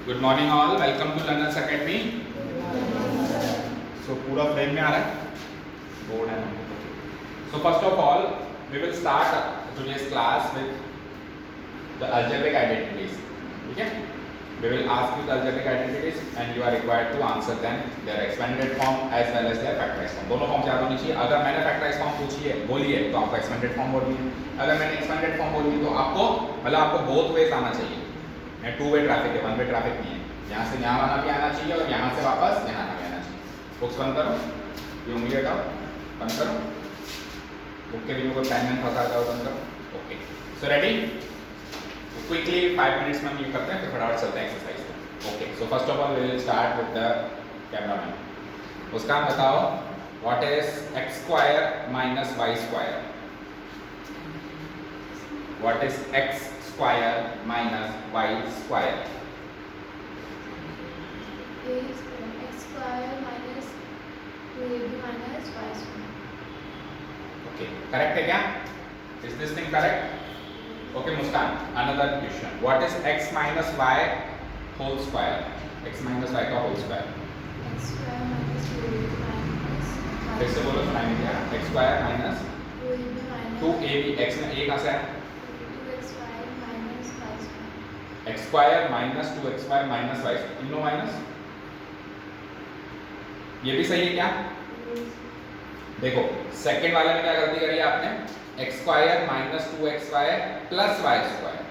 Good morning all, welcome to learners academy. So पूरा frame में आ रहा है, बोर्ड है। So first of all we will start today's class with the algebraic identities. ठीक है, we will ask you the algebraic identities and you are required to answer them their expanded form as well as their factorised form. दोनों form याद होनी चाहिए। अगर मैंने factorised form पूछी है बोली है तो आपको एक्सपेंडेड फॉर्म बोलनी है, अगर मैंने एक्सपेंडेड फॉर्म बोली तो आपको मतलब आपको बोथ वेज आना चाहिए। टू वे ट्रैफिक है, वन वे ट्रैफिक नहीं है। यहाँ से यहाँ आना भी आना चाहिए और यहाँ से वापस यहाँ आना भी आना चाहिए। बुक्स बंद करो, ये उंगली हटाओ, बंद करो। बुक के भी कोई पेन में फंसा जाओ, बंद करो। Okay, so ready? Quickly 5 minutes में हम ये करते हैं, फिर फटाफट चलते हैं एक्सरसाइज पे। Okay, so first of all we will start with the cameraman. उसका बताओ what is X square minus Y square. What is X square minus y square? x square minus 2ab minus y square. Okay, correct है क्या? Is this thing correct? Okay, Muskan, another question. What is x minus y whole square? X minus y का whole square. X square minus 2ab minus फिर से बोलो, सुनाई नहीं दिया। x square minus 2ab minus 2ab, x में a कहाँ से है? 2xy minus y square. x square minus 2xy minus y square. इन लो माइनस, ये भी सही है क्या? देखो सेकंड वाले में क्या गलती करी है आपने? X square minus 2xy plus Y square.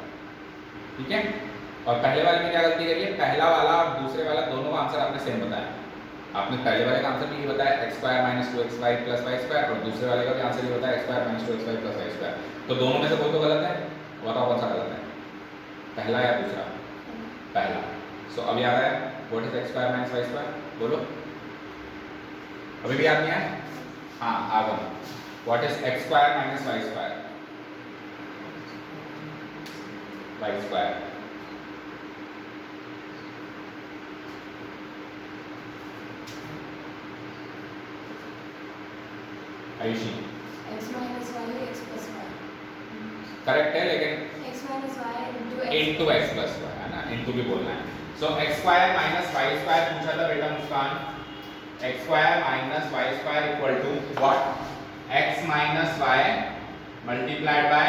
ठीक है, और पहले वाले में क्या गलती करी है? पहला वाला और दूसरे वाला दोनों का आंसर आपने सेम बताया। आपने पहले वाले का आंसर भी ये बताया X square minus 2xy plus Y square, और दूसरे वाले का भी आंसर ये बताया X square minus 2xy plus Y square. तो दोनों में से कोई तो गलत है, बताओ कौन सा गलत है, पहला या दूसरा? पहला। सो अब याद है what is X square minus Y square? बोलो, अभी भी याद नहीं है? हाँ, Aagam what is X square minus Y square? Y square. Aayushi x minus y x plus y. Correct है, लेकिन x minus y into X plus Y है ना, इनटू भी बोलना है। So X square minus Y square पूछा था बेटा Muskan. X square minus Y square equal to what? X minus Y multiplied by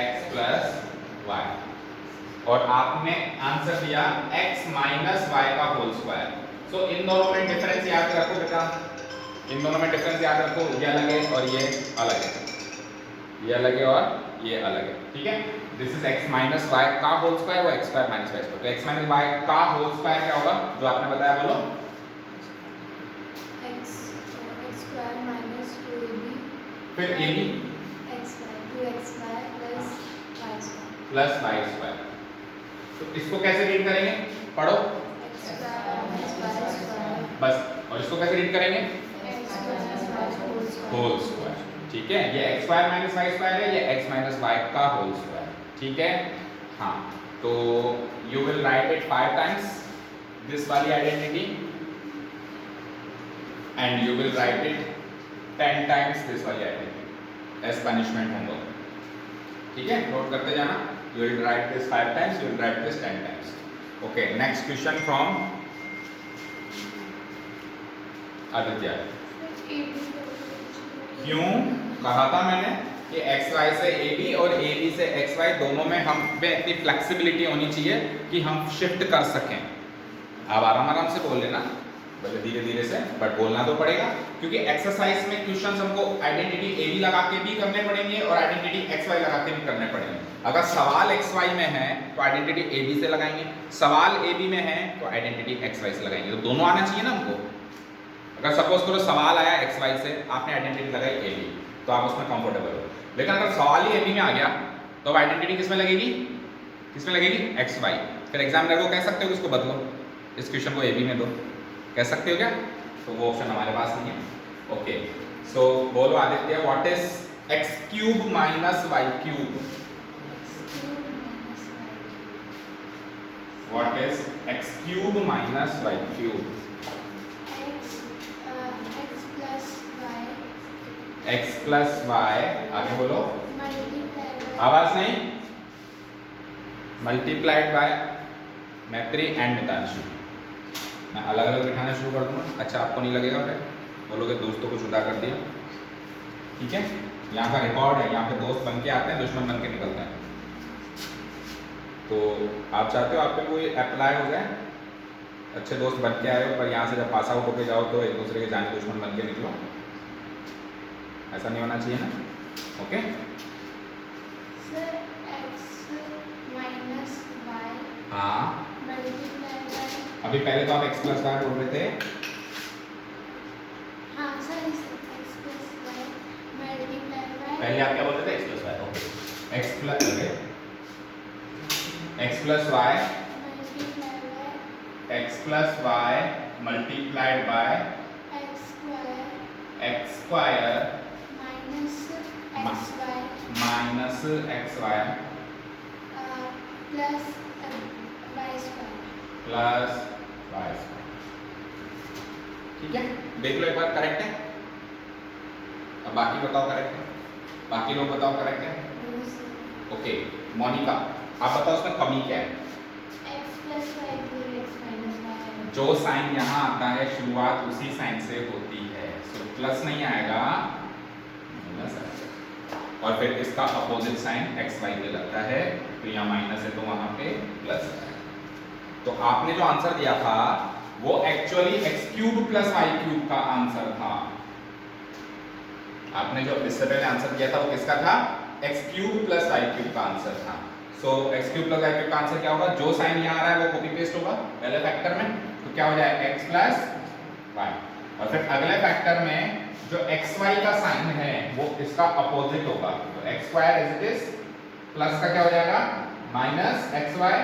X plus Y, और आपने आंसर दिया एक्स माइनस वाई का होल स्क्वायर। सो इन दोनों में डिफरेंस याद रखो बेटा, इन दोनों में डिफरेंस याद रखो, ये अलग है और ये अलग है, ये अलग है और ये अलग है। ठीक है, this is x minus Y का होल स्क्वायर, वो x square minus Y square. तो x माइनस वाई का होल स्क्वायर क्या होगा जो आपने बताया? बोलो। x square minus 2ab फिर a b x square 2xy plus y square. Plus Y square. तो इसको कैसे रीड करेंगे? पढ़ो x square minus y square बस। और इसको कैसे रीड करेंगे? x square minus y whole square. Whole square. ठीक है, ये x square minus Y square है, ये x माइनस वाई का होल स्क्वायर। ठीक है, हाँ, तो you will write it 5 times this वाली identity and you will write it 10 times this वाली आइडेंटिटी एज पनिशमेंट होमवर्क। ठीक है, नोट करते जाना। You will write this 5 times, you will write this 10 times. Okay, next question from Aditya. क्यों कहा था मैंने कि एक्स वाई से ए बी और ए बी से एक्स वाई दोनों में हम पे इतनी फ्लेक्सिबिलिटी होनी चाहिए कि हम शिफ्ट कर सकें। आप आराम आराम से बोल लेना, भले धीरे धीरे से, बट बोलना तो पड़ेगा, क्योंकि एक्सरसाइज में क्वेश्चंस हमको आइडेंटिटी ए बी लगा के भी करने पड़ेंगे और आइडेंटिटी एक्स वाई लगा के भी करने पड़ेंगे। अगर सवाल एक्स वाई में है तो आइडेंटिटी ए बी से लगाएंगे, सवाल ए बी में है तो आइडेंटिटी एक्स वाई से लगाएंगे। तो दोनों आना चाहिए ना हमको। अगर सपोज करो सवाल आया एक्स वाई से, आपने आइडेंटिटी लगाई ए बी, तो आप उसमें कंफर्टेबल हो। लेकिन अगर सवाल ही ए बी में आ गया तो अब आइडेंटिटी किस में लगेगी? किस में लगेगी? X Y. फिर एग्जामिनर को कह सकते हो कि इसको बदलो, इस क्वेश्चन को ए बी में दो, कह सकते हो क्या? तो वो ऑप्शन हमारे पास नहीं है। ओके, सो बोलो Aditya, what is X cube minus Y cube? What is X cube minus Y cube? x plus Y, आगे बोलो, आवाज नहीं, multiplied by Maitri and Mitanshi. मैं अलग अलग बिठाना शुरू कर दूँगा, अच्छा आपको नहीं लगेगा, फिर बोलोगे दोस्तों को जुदा कर दिया। ठीक है, यहाँ का रिकॉर्ड है, यहाँ पे दोस्त बन के आते हैं, दुश्मन बन के निकलते हैं। तो आप चाहते हो आप पे कोई अप्लाई हो जाए, अच्छे दोस्त बन के आए हो, पर यहाँ से जब पास आउट होके जाओ तो एक दूसरे के जाने दुश्मन बन के निकलो, ऐसा नहीं होना चाहिए ना। Okay, Sir, x minus y हाँ multiplied by अभी पहले तो आप x प्लस वाई बोल रहे थे, हाँ सर इस x plus y multiplied by पहले आप क्या बोलते थे x plus Y. Okay x plus Y multiplied by x plus Y multiplied by x square x square minus xy minus X Y plus y square. Plus Y. ठीक है, देख लो एक बार correct है। अब बाकी बताओ करेक्ट है, बाकी लोग बताओ करेक्ट है। ओके मोनिका आप बताओ उसमें कमी क्या है। x plus y equal x minus y. जो साइन यहाँ आता है शुरुआत उसी साइन से होती है, सो प्लस नहीं आएगा माइनस आएगा, और फिर इसका अपोजिट साइन एक्स वाई पे लगता है, तो यहाँ माइनस है तो वहां पे प्लस है। तो आपने जो आंसर दिया था वो actually X cube plus Y cube का आंसर था। आपने जो इससे पहले आंसर दिया था वो किसका था, X cube plus Y cube का आंसर था। So X cube plus Y cube का आंसर क्या होगा, जो साइन यहाँ आ रहा है वो कॉपी पेस्ट होगा पहले फैक्टर में, तो क्या हो जाएगा एक्स प्लस वाई, और फिर अगले फैक्टर में जो एक्स वाई का साइन है वो इसका अपोजिट होगा, तो X square as it is plus का क्या हो जाएगा माइनस एक्स वाई,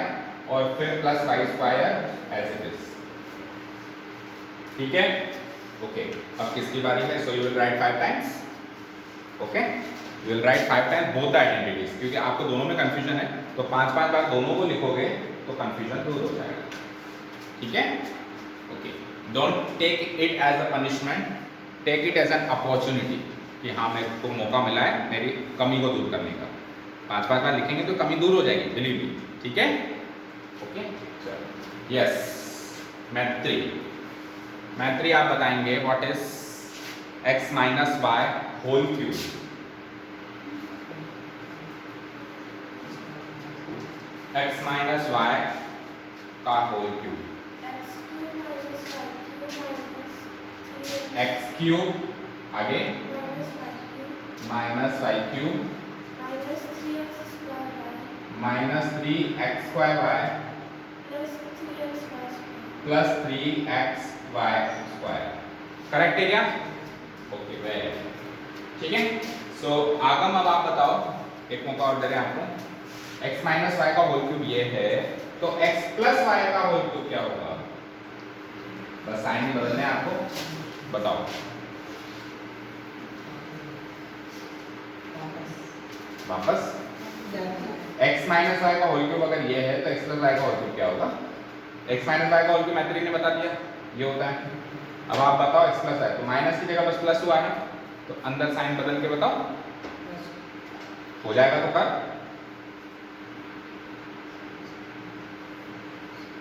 और फिर plus Y square as it is. ठीक है, ओके अब किसकी बारी है, so you will write 5 times. Okay you will write 5 times both the identities, क्योंकि आपको दोनों में कंफ्यूजन है, तो 5-5 बार दोनों को लिखोगे तो कंफ्यूजन दूर हो जाएगा। ठीक है, okay don't take it as a punishment, take it as an opportunity कि हाँ मेरे को मौका मिला है मेरी कमी को दूर करने का। 5-5 बार लिखेंगे तो कमी दूर हो जाएगी, बिलीव मी। ठीक है, ओके यस मैत्री, मैत्री आप बताएंगे what is x minus Y whole cube. x minus Y का होल क्यूब, x क्यूब आगे minus Y cube minus 3x square Y plus 3x Y square. Correct है क्या, ओके वेरी ठीक है। सो आगम अब आप बताओ, एक मौका और दे रहे हैं आपको, x माइनस वाई का होल क्यूब ये है, तो x प्लस वाई का होल क्यूब क्या होगा, बस साइन ही बदलने हैं आपको, बताओ। वापस x माइनस वाई का होल क्यूब अगर ये है तो x प्लस वाई का होल क्यूब क्या होगा, x माइनस वाई का होल क्यूब मैत्री ने बता दिया ये होता है। अब आप बताओ x प्लस वाई, तो माइनस की जगह बस प्लस हुआ है, तो अंदर साइन बदल के बताओ, हो जाएगा तो कर,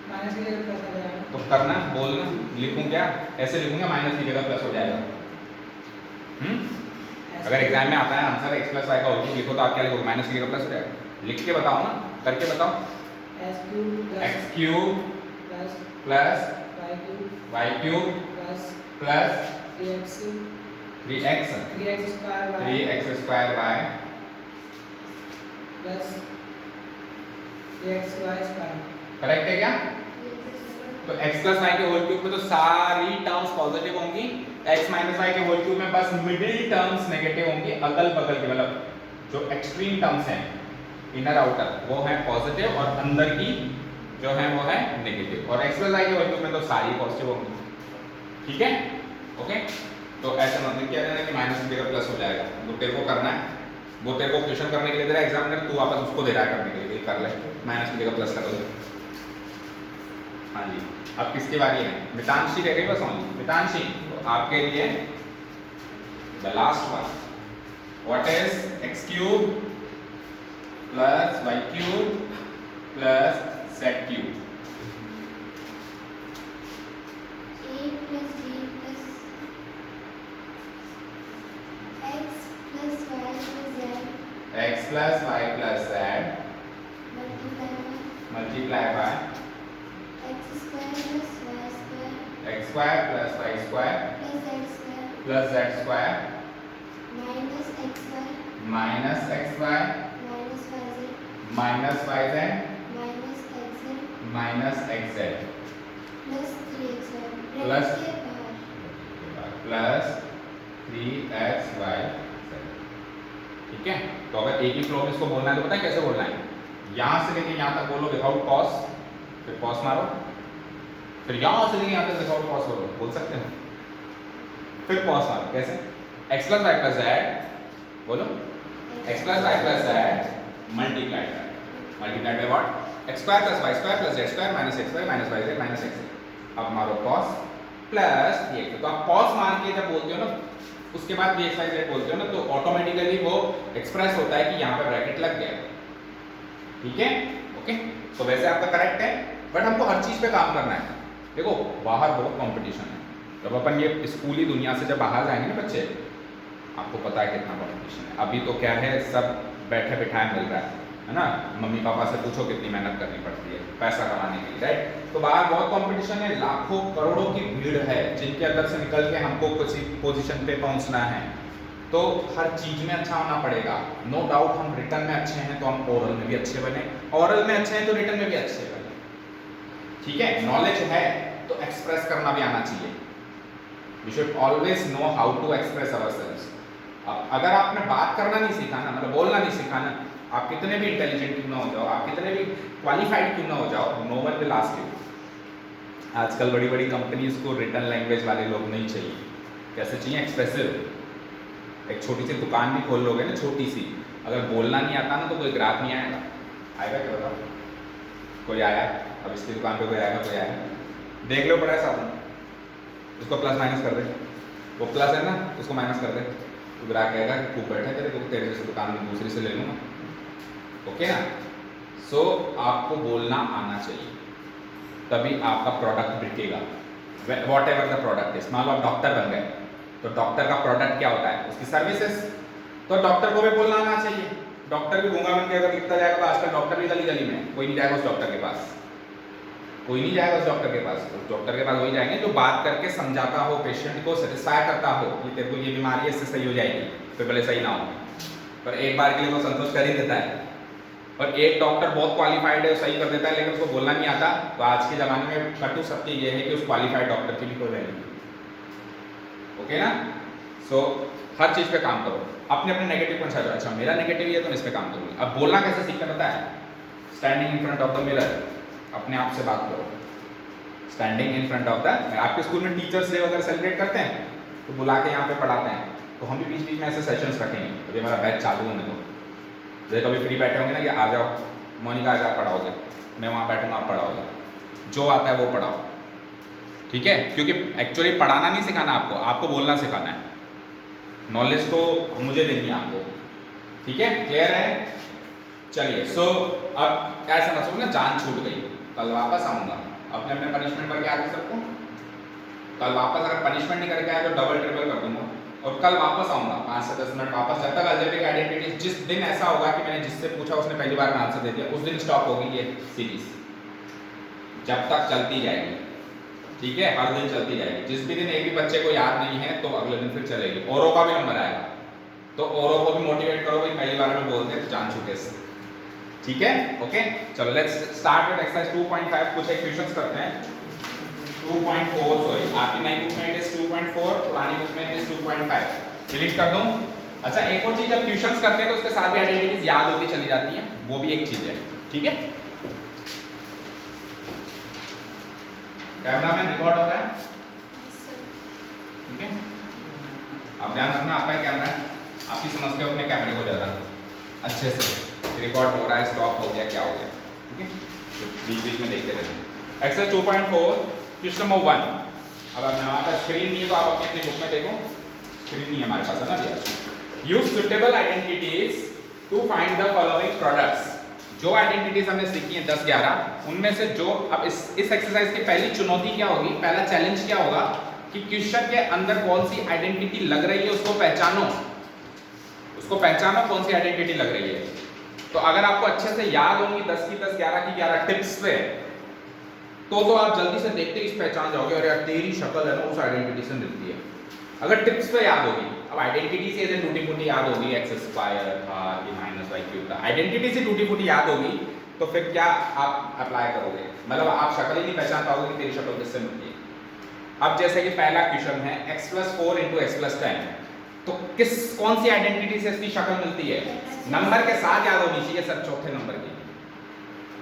माइनस की जगह प्लस आ जाएगा, तो करना बोलना, लिखूं क्या, ऐसे लिखूंगा माइनस की जगह प्लस हो जाएगा। अगर एग्जाम में आता है आंसर x प्लस वाई का होल क्यूब लिखो तो आप क्या लिखोगे, माइनस की जगह प्लस हो जाएगा, लिख के बताओ ना, करके बताओ। x cube plus Y cube plus plus 3x 3x square Y plus 3x Y square. Correct है क्या, तो x प्लस वाई के होल क्यूब में तो सारी टर्म्स पॉजिटिव होंगी, x माइनस वाई के होल क्यूब में बस मिडिल टर्म्स नेगेटिव होंगी, अगल बगल के मतलब जो एक्सट्रीम टर्म्स हैं इनर आउटर वो है पॉजिटिव और अंदर की जो है वो है नेगेटिव, और x प्लस वाई के होल क्यूब में तो सारी पॉजिटिव होंगी। ठीक है, ओके तो ऐसा मतलब किया जाना कि माइनस की जगह प्लस हो जाएगा, वो तेरे को करना है, वो तेरे को क्वेश्चन करने के लिए दे रहा है एग्जामिनर, तू वापस उसको दे रहा है करने के लिए, कर ले, माइनस की जगह प्लस कर दो। हाँ जी, अब किसकी बारी है, मितांशी रह गई बस ओनली, मितांशी तो आपके लिए the last one, what is x cube plus y cube plus z cube. A plus B plus X plus Y plus Z x plus y plus z multiply by multiply by x square plus y square x square plus y square plus z square plus z square minus xy minus xy minus yz minus yz minus xz minus xz plus 3xy Plus- के बाहर plus 3xy। ठीक है, तो अगर एक ही flow में इसको बोलना है तो पता है कैसे बोलना है? यहां से लेके यहां तक बोलो विदाउट कॉस, फिर कॉस मारो, फिर यहां से लेके यहां तक विदाउट कॉस बोलो, बोल सकते हो, फिर कॉस मारो। कैसे? x plus y plus z बोलो, x plus y plus z multiplied by what? x square plus y square plus z square minus xy minus yz minus xz। अब मारो cos प्लस ये, तो आप cos मान के जब बोलते हो ना, उसके बाद भी xy z बोलते हो ना, तो ऑटोमेटिकली वो एक्सप्रेस होता है कि यहाँ पे ब्रैकेट लग गया। ठीक है, ओके। तो वैसे आपका करेक्ट है, बट हमको हर चीज पे काम करना है। देखो बाहर बहुत कंपटीशन है, जब अपन ये स्कूली दुनिया से जब बाहर जाएंगे ना बच्चे, आपको पता है कितना कंपटीशन है। अभी तो क्या है, सब बैठे बिठाए मिल रहा है ना, मम्मी पापा से पूछो कितनी मेहनत करनी पड़ती है पैसा कमाने के लिए, राइट? तो बाहर बहुत कंपटीशन है, लाखों करोड़ों की भीड़ है जिनके अंदर से निकल के हमको किसी पोजीशन पे पहुंचना है। तो हर चीज में अच्छा होना पड़ेगा। नो डाउट हम रिटर्न में अच्छे हैं तो हम ओरल में भी अच्छे बने, ओरल में अच्छे हैं तो रिटर्न में भी अच्छे बने। ठीक है, नॉलेज है तो एक्सप्रेस करना भी आना चाहिए। We should always know how to express ourselves. अगर आपने बात करना नहीं सीखा ना, मतलब बोलना नहीं सीखा ना, आप कितने भी इंटेलिजेंट क्यों ना हो जाओ, आप कितने भी क्वालिफाइड क्यों ना हो जाओ, no one will ask you. आजकल बड़ी बड़ी कंपनीज को रिटर्न लैंग्वेज वाले लोग नहीं चाहिए। कैसे चाहिए? एक्सप्रेसिव। एक छोटी सी दुकान भी खोल लोगे ना, छोटी सी, अगर बोलना नहीं आता ना तो कोई ग्राहक नहीं आएगा। आएगा क्या बताओ? कोई आया? अब इसकी दुकान पे कोई आएगा? कोई आएगा? देख लो पड़ा है साधन, उसको प्लस माइनस कर दे, वो प्लस है ना उसको माइनस कर दे, तो ग्राहक कहेगा कि खूब बैठे तेरे जैसे दुकान में दूसरी से ले लूँगा। ओके ना? सो आपको बोलना आना चाहिए, तभी आपका प्रोडक्ट बिकेगा। What ever the product is. मान लो आप डॉक्टर बन गए, तो डॉक्टर का प्रोडक्ट क्या होता है? उसकी सर्विसेज। तो डॉक्टर को भी बोलना आना चाहिए। डॉक्टर भी गूंगा बन के अगर लिखता जाएगा तो आजकल डॉक्टर भी गली गली में, कोई नहीं जाएगा उस डॉक्टर के पास, कोई नहीं जाएगा उस डॉक्टर के पास। उस डॉक्टर के पास वही जाएंगे जो बात करके समझाता हो, पेशेंट को सेटिस्फाई करता हो कि तेरे को ये बीमारी है, इससे सही हो जाएगी, फिर भले सही ना हो, पर एक बार के लिए तो संतोष कर ही देता है। और एक डॉक्टर बहुत क्वालिफाइड है, सही कर देता है, लेकिन उसको बोलना नहीं आता, तो आज के ज़माने में कटु सत्य ये है कि उस क्वालिफाइड डॉक्टर की भी कोई वैल्यू नहीं। ओके ना? सो हर चीज़ पे काम करो, अपने अपने नेगेटिव पॉइंट्स आ जाओ। अच्छा मेरा नेगेटिव है तो मैं इस पे काम करूँगी। अब बोलना कैसे सीखना पता है? Standing in front of the mirror, अपने आप से बात करो। Standing in front of the, आपके स्कूल में टीचर्स डे वगैरह सेलिब्रेट करते हैं तो बुला के यहाँ पे पढ़ाते हैं, तो हम भी बीच बीच में ऐसे सेशंस रखेंगे। अभी हमारा बैच चालू होने दो, जैसे कभी फ्री बैठे होंगे ना कि आ जाओ मोनिका आज आप पढ़ाओगे, मैं वहाँ बैठूंगा आप पढ़ाओगे, जो आता है वो पढ़ाओ। ठीक है? क्योंकि एक्चुअली पढ़ाना नहीं सिखाना आपको, आपको बोलना सिखाना है। नॉलेज तो मुझे देनी है आपको। ठीक है, क्लियर है? चलिए, सो अब ऐसा ना सोचो ना जान छूट गई, कल वापस आऊँगा, अपने अपने पनिशमेंट करके आ गए सबको। कल वापस अगर पनिशमेंट नहीं करके आया तो डबल ट्रिपल कर दूंगा, और कल वापस आऊँगा 5 से 10 मिनट वापस, जब तक अलजेब्रिक आइडेंटिटी। जिस दिन ऐसा होगा कि मैंने जिससे पूछा उसने पहली बार में आंसर दे दिया, उस दिन स्टॉप होगी ये सीरीज, जब तक चलती जाएगी। ठीक है, हर दिन चलती जाएगी। जिस भी दिन एक भी बच्चे को याद नहीं है तो अगले दिन फिर चलेगी। औरों का भी नंबर आएगा, तो औरों को भी मोटिवेट करो भाई, पहली बार में बोलते हैं तो जान चुके इससे। ठीक है, ओके। चलो लेट्स स्टार्ट विद एक्सरसाइज 2.5। कुछ क्वेश्चंस करते हैं। 2.4 सॉरी, आपकी नई बुक में इट इज 2.4, पुरानी बुक में इट इज 2.5। डिलीट कर दूं? अच्छा एक और चीज, जब ट्यूशंस करते हैं तो उसके साथ भी आइडेंटिटीज याद होती चली जाती हैं, वो भी एक चीज है। ठीक है, कैमरा में रिकॉर्ड हो रहा है? ठीक है, आप ध्यान रखना, आपका ही कैमरा है, आप ही समझते हो अपने कैमरे को ज़्यादा अच्छे से। रिकॉर्ड हो रहा है, स्टॉप हो गया, क्या हो गया? ठीक है, तो बीच बीच में देखते रहना। Exercise 2.4 question number 1। अब हमारे पास स्क्रीन नहीं है तो आप अपनी बुक में देखो, स्क्रीन नहीं है हमारे पास, है ना भैया? Use suitable identities to find the following products जो आइडेंटिटीज हमने सीखी है 10-11 उनमें से जो अब इस एक्सरसाइज की पहली चुनौती क्या होगी, पहला चैलेंज क्या होगा कि क्वेश्चन के अंदर कौन सी आइडेंटिटी लग रही है उसको पहचानो, कौन सी आइडेंटिटी लग रही है। तो अगर आपको अच्छे से याद होंगी 10 की 10 11 की 11 टिप्स पे तो आप जल्दी से देखते ही पहचान जाओगे और यार तेरी शक्ल है ना उस आइडेंटिटी से मिलती है। अगर टिप्स पे याद होगी, अब आइडेंटिटी से ऐसे टूटी फूटी याद होगी x स्क्वायर था कि माइनस वाई क्यूब था, आइडेंटिटी से टूटी फूटी याद होगी तो फिर क्या आप अप्लाई करोगे, मतलब आप शक्ल ही नहीं पहचान पाओगे कि तेरी शक्ल किससे मिलती है। अब जैसे कि पहला क्वेश्चन है x + 4 × x + 10, तो कौन सी आइडेंटिटी से इसकी शक्ल मिलती है, नंबर के साथ याद होनी चाहिए सर, चौथे नंबर की।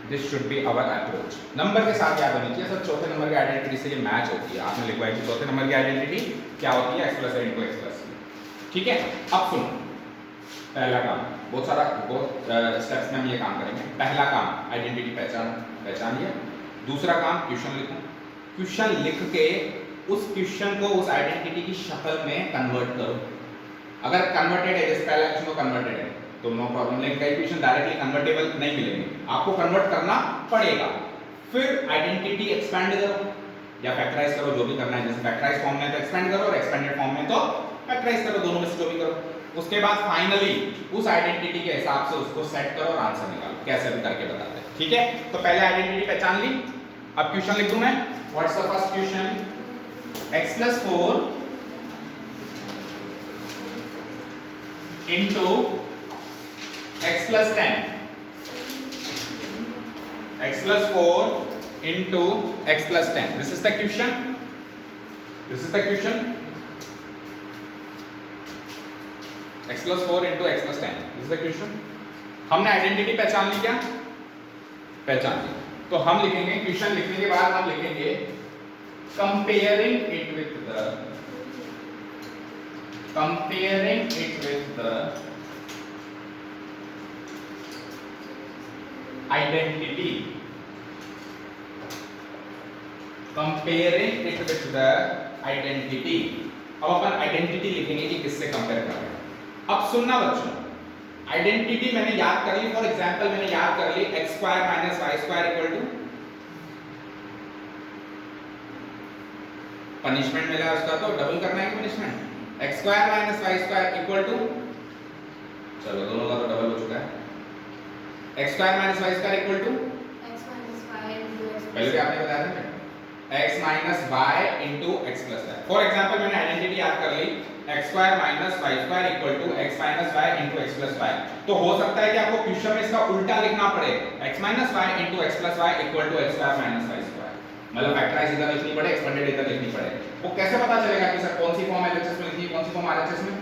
This should be our approach, number के साथ याद होनी चाहिए सर, चौथे नंबर की आइडेंटिटी से ये मैच होती है। आपने लिखवाई कि चौथे नंबर की आइडेंटिटी क्या होती है, x + 8 × x + 3। ठीक है, अब सुनो पहला काम, बहुत स्टेप्स में हम ये काम करेंगे। पहला काम आइडेंटिटी पहचान लिया। दूसरा काम क्वेश्चन लिखो, क्वेश्चन लिख के उस क्वेश्चन को उस आइडेंटिटी की शक्ल में कन्वर्ट करो। अगर कन्वर्टेड है, जैसे पहला क्वेश्चन को कन्वर्टेड है तो नो प्रॉब्लम, लेकिन कई क्वेश्चन डायरेक्टली कन्वर्टेबल नहीं मिलेंगे, आपको कन्वर्ट करना पड़ेगा। फिर आइडेंटिटी एक्सपेंड करो या फैक्टराइज करो, जो भी करना है। जैसे फैक्टराइज फॉर्म में तो एक्सपेंड करो और एक्सपेंडेड फॉर्म में तो फैक्टराइज करो, दोनों में से जो भी करो। उसके बाद फाइनली उस आइडेंटिटी के हिसाब से उसको सेट करो और आंसर निकालो, कैसे भी करके बताते हैं। ठीक है, तो पहले आइडेंटिटी पहचान ली, अब क्वेश्चन लिख दूं मैं। What's the first question, x + 4 into x + 10, x + 4 into x + 10, this is the question, x + 4 into x + 10, this is the question। हमने आइडेंटिटी पहचान ली, क्या पहचान ली, तो हम लिखेंगे क्वेश्चन लिखने के बाद हम लिखेंगे comparing it with the identity, comparing it with the identity। अब अपन आइडेंटिटी लिखेंगे कि किससे कंपेयर कर रहे हैं। अब सुनना बच्चों, आइडेंटिटी मैंने याद कर ली, फॉर एग्जांपल मैंने याद कर ली x² - y² = पनिशमेंट मिला उसका तो डबल करना है कि पनिशमेंट, x² - y² = चलो दोनों का तो डबल हो चुका है, x² - y² = x - y into x पहले भी आपने बताया था x - y into x + y। For example मैंने आइडेंटिटी याद कर ली x² - y² = x - y into x + y, तो हो सकता है कि आपको क्वेश्चन में इसका उल्टा लिखना पड़े, x - y into x + y = x² - y², मतलब फैक्टराइज इधर लिखनी पड़े, एक्सपेंडेड इधर लिखनी पड़े। वो कैसे पता चलेगा कि सर कौन सी फॉर्म एलएचएस में लिखनी है, कौन सी फॉर्म आरएचएस में?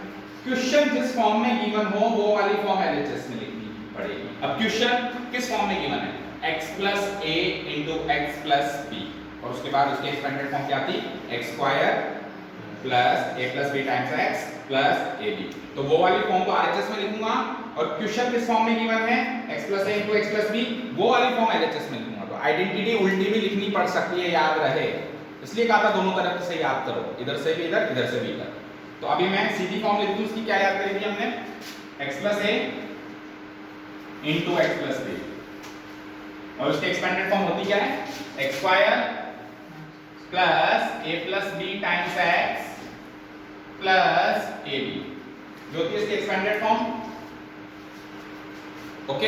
क्वेश्चन जिस फॉर्म में गिवन हो वो वाली फॉर्म एलएचएस में लिखनी पड़ेगी। अब क्वेश्चन किस फॉर्म में गिवन है, x + a into x + b, और उसके बाद उसकी एक्सपेंडेड फॉर्म क्या थी, x² + a + b times x + ab, तो वो वाली फॉर्म को आरएचएस में लिखूंगा। और क्वेश्चन किस फॉर्म में गिवन है, x + a into x + b, वो वाली फॉर्म एलएचएस में लिखूंगा। तो आइडेंटिटी उल्टी भी लिखनी पड़ सकती है, याद रहे, इसलिए कहा था दोनों तरफ से याद करो, इधर से भी इधर, इधर से भी इधर। तो अभी मैं सीधी फॉर्म लिख दूं, उसकी क्या याद करी थी हमने, x + a into x + b, और उसकी एक्सपेंडेड फॉर्म होती क्या है, x² + a + b times x + ab, जो कि इसकी एक्सपेंडेड फॉर्म। ओके,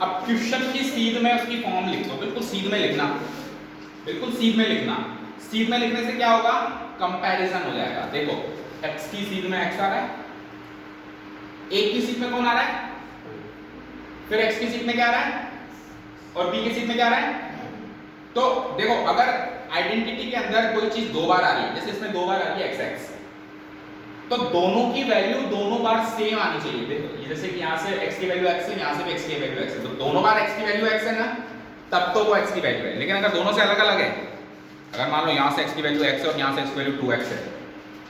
अब क्वेश्चन की सीध में उसकी फॉर्म लिख दो, बिल्कुल सीध में लिखना, बिल्कुल सीध में लिखना। सीध में लिखने से क्या होगा, कंपैरिजन हो जाएगा। देखो x की सीध में x आ रहा है, a की सीध में कौन आ रहा है, फिर x की सीध में क्या आ रहा है, और b की सीध में क्या आ रहा है। तो देखो अगर आइडेंटिटी के अंदर कोई चीज दो बार आ रही है, जैसे इसमें दो बार आ रही है x, तो दोनों की वैल्यू दोनों बार सेम आनी चाहिए। देखो जैसे कि यहाँ से x की वैल्यू x है, यहाँ से भी x की वैल्यू x है, तो दोनों बार x की वैल्यू x है ना, तब तो वो x की वैल्यू है। लेकिन अगर दोनों से अलग अलग है, अगर मान लो यहाँ से x की वैल्यू x है और यहाँ से x की वैल्यू 2x है,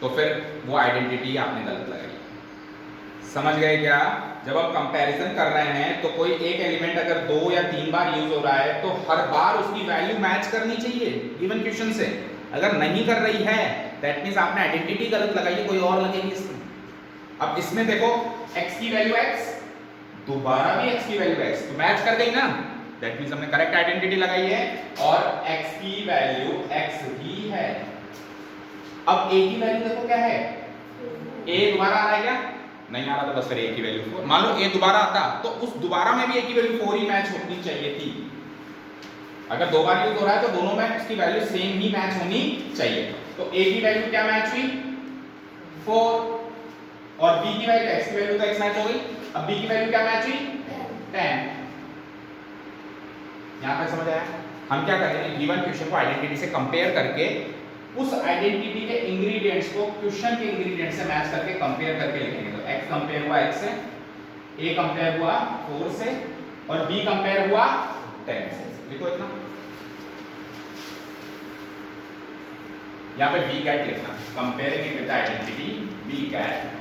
तो फिर वो आइडेंटिटी आपने गलत लगाई। समझ गए क्या? जब आप कंपैरिजन कर रहे हैं तो कोई एक एलिमेंट अगर 2 या 3 बार यूज हो रहा है तो हर बार उसकी वैल्यू मैच करनी चाहिए गिवन क्वेश्चन से। अगर नहीं कर रही है दैट मींस आपने आइडेंटिटी गलत लगाई है, कोई और लगेगी इसमें। अब इसमें देखो x की वैल्यू x, दोबारा भी x की वैल्यू x, तो मैच कर गई ना, दैट मींस हमने करेक्ट आइडेंटिटी लगाई है और x की वैल्यू x ही है। अब a की वैल्यू देखो क्या है, a दोबारा आ रहा है क्या, नहीं आ रहा, तो बस फिर a की वैल्यू 4। मान लो a दोबारा आता तो उस दोबारा में भी a की वैल्यू 4 ही मैच होनी चाहिए थी। अगर दो बार यूज हो रहा है तो दोनों में उसकी वैल्यू सेम ही मैच होनी चाहिए। तो a की वैल्यू क्या मैच हुई 4 और b की वैल्यू x की वैल्यू तो x मैच हो गई। अब b की वैल्यू क्या मैच हुई 10। यहां पे समझ आया। हम क्या करेंगे, गिवन क्वेश्चन को आइडेंटिटी से कंपेयर करके उस आइडेंटिटी के इंग्रेडिएंट्स को क्वेश्चन के इंग्रेडिएंट्स से मैच करके कंपेयर करके लिखेंगे। तो x कंपेयर हुआ x से, a कंपेयर हुआ 4 से और b कंपेयर हुआ 10 से। लिखो इतना, यहां पे b कैट लिखना, कंपेयरिंग विद आइडेंटिटी b कैट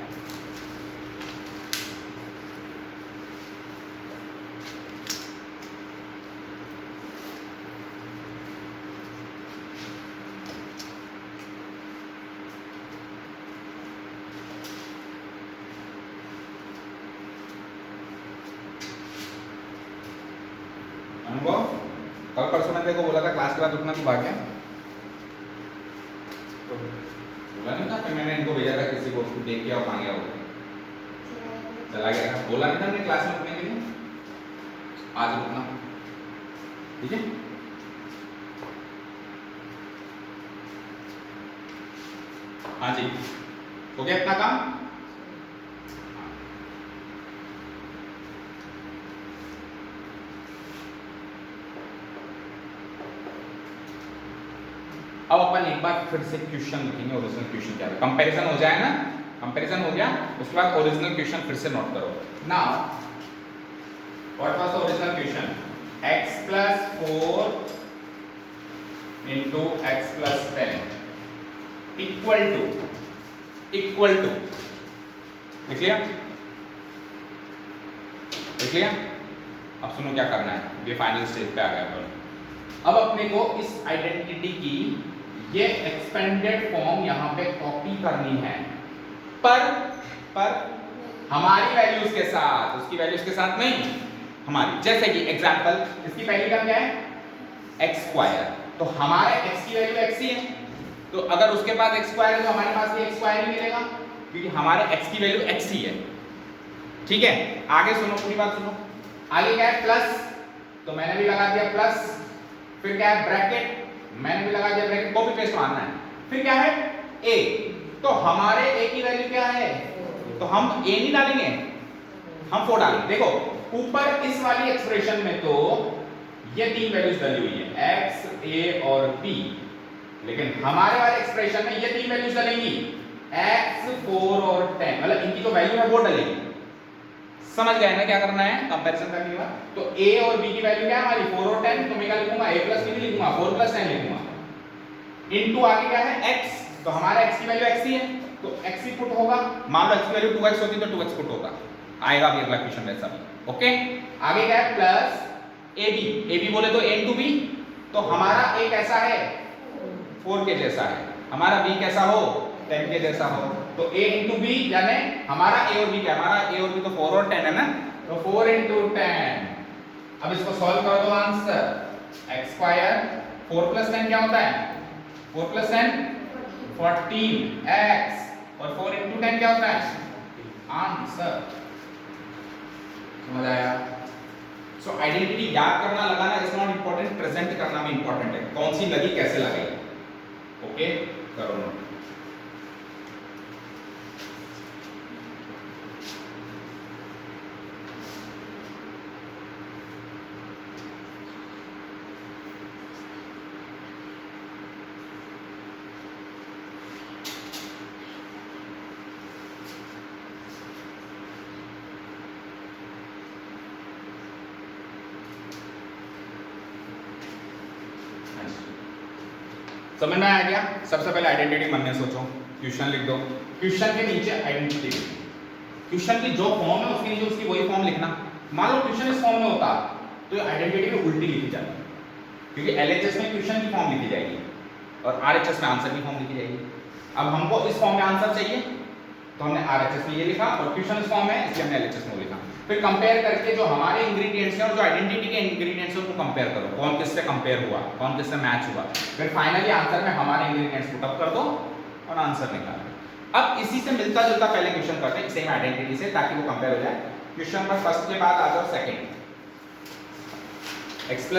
अनुभव। कल परसों मैंने देखो बोला था क्लास के बाद उठना, तू भाग गया, बोला नहीं था कि मैंने इनको भेजा था किसी को देख के आओ, कहाँ गया वो, चला गया था, बोला नहीं था मैंने क्लास में उठने के लिए, आज उठना, ठीक है। हाँ जी, हो गया इतना काम। अब अपन एक बार फिर से क्वेश्चन लिखेंगे, ओरिजिनल क्वेश्चन क्या है, कंपैरिजन हो जाए ना, कंपैरिजन हो गया, उसके बाद ओरिजिनल क्वेश्चन फिर से नोट करो। Now what was the original question, x plus 4 into x plus 10 equal to लिख लिया, लिख लिया। अब सुनो क्या करना है, ये फाइनल स्टेज पे आ गया अपन। अब अपने को इस आइडेंटिटी की ये एक्सपेंडेड फॉर्म यहाँ पे कॉपी करनी है, पर हमारी वैल्यूज के साथ, उसकी वैल्यूज के साथ नहीं, हमारी। जैसे कि एग्जांपल, इसकी पहली टर्म क्या है x स्क्वायर, तो हमारे x की वैल्यू x ही है, तो अगर उसके पास x स्क्वायर है तो हमारे पास भी x स्क्वायर ही मिलेगा, क्योंकि हमारे x की वैल्यू x ही है। ठीक है, आगे सुनो, पूरी बात सुनो। आगे क्या है प्लस, तो मैंने भी लगा दिया प्लस, फिर क्या है ब्रैकेट, मैंने भी लगा दिया ब्रैकेट, कॉपी पेस्ट मारना है। फिर क्या है a, तो हमारे a की वैल्यू क्या है, तो हम a नहीं डालेंगे, हम 4 डालेंगे। देखो ऊपर इस वाली एक्सप्रेशन में तो ये तीन वैल्यूज डली हुई है x, a और b, लेकिन हमारे वाले एक्सप्रेशन में ये तीन वैल्यूज डलेंगी x, 4 और 10, मतलब इनकी जो वैल्यू है वो डलेगी। समझ गए ना क्या करना है कंपैरिजन करने के बाद। तो a और b की वैल्यू क्या है हमारी 4 और 10, तो मैं क्या लिखूंगा a प्लस b नहीं लिखूंगा, 4 प्लस 10 लिखूंगा। इनटू आगे क्या है x, तो हमारा x की वैल्यू x ही है, तो x ही पुट होगा। मान लो x की वैल्यू 2x होती तो 2x पुट होगा, आएगा अभी अगला क्वेश्चन वैसा भी। ओके, आगे क्या है प्लस ab बोले तो a into b, तो हमारा a कैसा है 4 के जैसा है, हमारा b कैसा हो 10 के जैसा हो, तो a into b यानी हमारा a और b क्या, हमारा a और b तो 4 और 10 है ना, तो 4 into 10। अब इसको सॉल्व कर दो, आंसर x स्क्वायर 4 प्लस 10 क्या होता है 4 प्लस 10 14x, और 4 into 10 क्या होता है आंसर। समझ आया। सो आइडेंटिटी याद करना लगाना इज नॉट इंपॉर्टेंट, प्रेजेंट करना भी इंपॉर्टेंट है, कौन सी लगी कैसे लगाई। ओके करो नोट। समझ में आ गया। सबसे पहले आइडेंटिटी मन में सोचो, क्वेश्चन लिख दो, क्वेश्चन के नीचे आइडेंटिटी, क्वेश्चन की जो फॉर्म है उसके नीचे उसकी वही फॉर्म लिखना। मान लो क्वेश्चन इस फॉर्म में होता तो आइडेंटिटी में उल्टी लिखी जाती, क्योंकि एलएचएस में क्वेश्चन की फॉर्म लिखी जाएगी और आरएचएस में आंसर की फॉर्म लिखी जाएगी। अब हमको इस फॉर्म में आंसर चाहिए, तो हमने RHS में ये लिखा और क्वेश्चन फॉर्म है इसलिए हमने LHS में लिखा। फिर कंपेयर करके जो हमारे इंग्रेडिएंट्स हैं और जो आइडेंटिटी के इंग्रेडिएंट्स हैं उनको कंपेयर करो, कौन किससे कंपेयर हुआ, कौन किससे मैच हुआ। फिर फाइनली आंसर में हमारे इंग्रेडिएंट्स पुट अप कर दो और आंसर निकाल दो। अब इसी से मिलता जुलता पहले क्वेश्चन करते हैं सेम आइडेंटिटी से ताकि वो कंपेयर हो जाए। क्वेश्चन नंबर फर्स्ट के बाद आ जाओ सेकंड। x +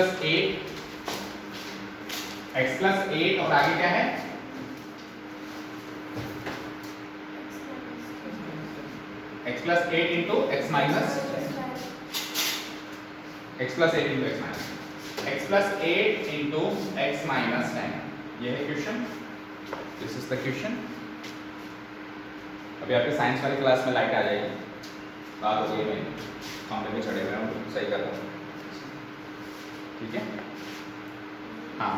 8 और आगे क्या है x + 8 into x minus x + 8 into x minus x + 8 into x minus 10। ये है question, this is the question. अभी आपके साइंस वाली क्लास में लाइट आ जाएगी, बात हो गई, मैं खंभे पे चढ़े हुए हैं, सही कर रहा हूँ, ठीक है। हाँ,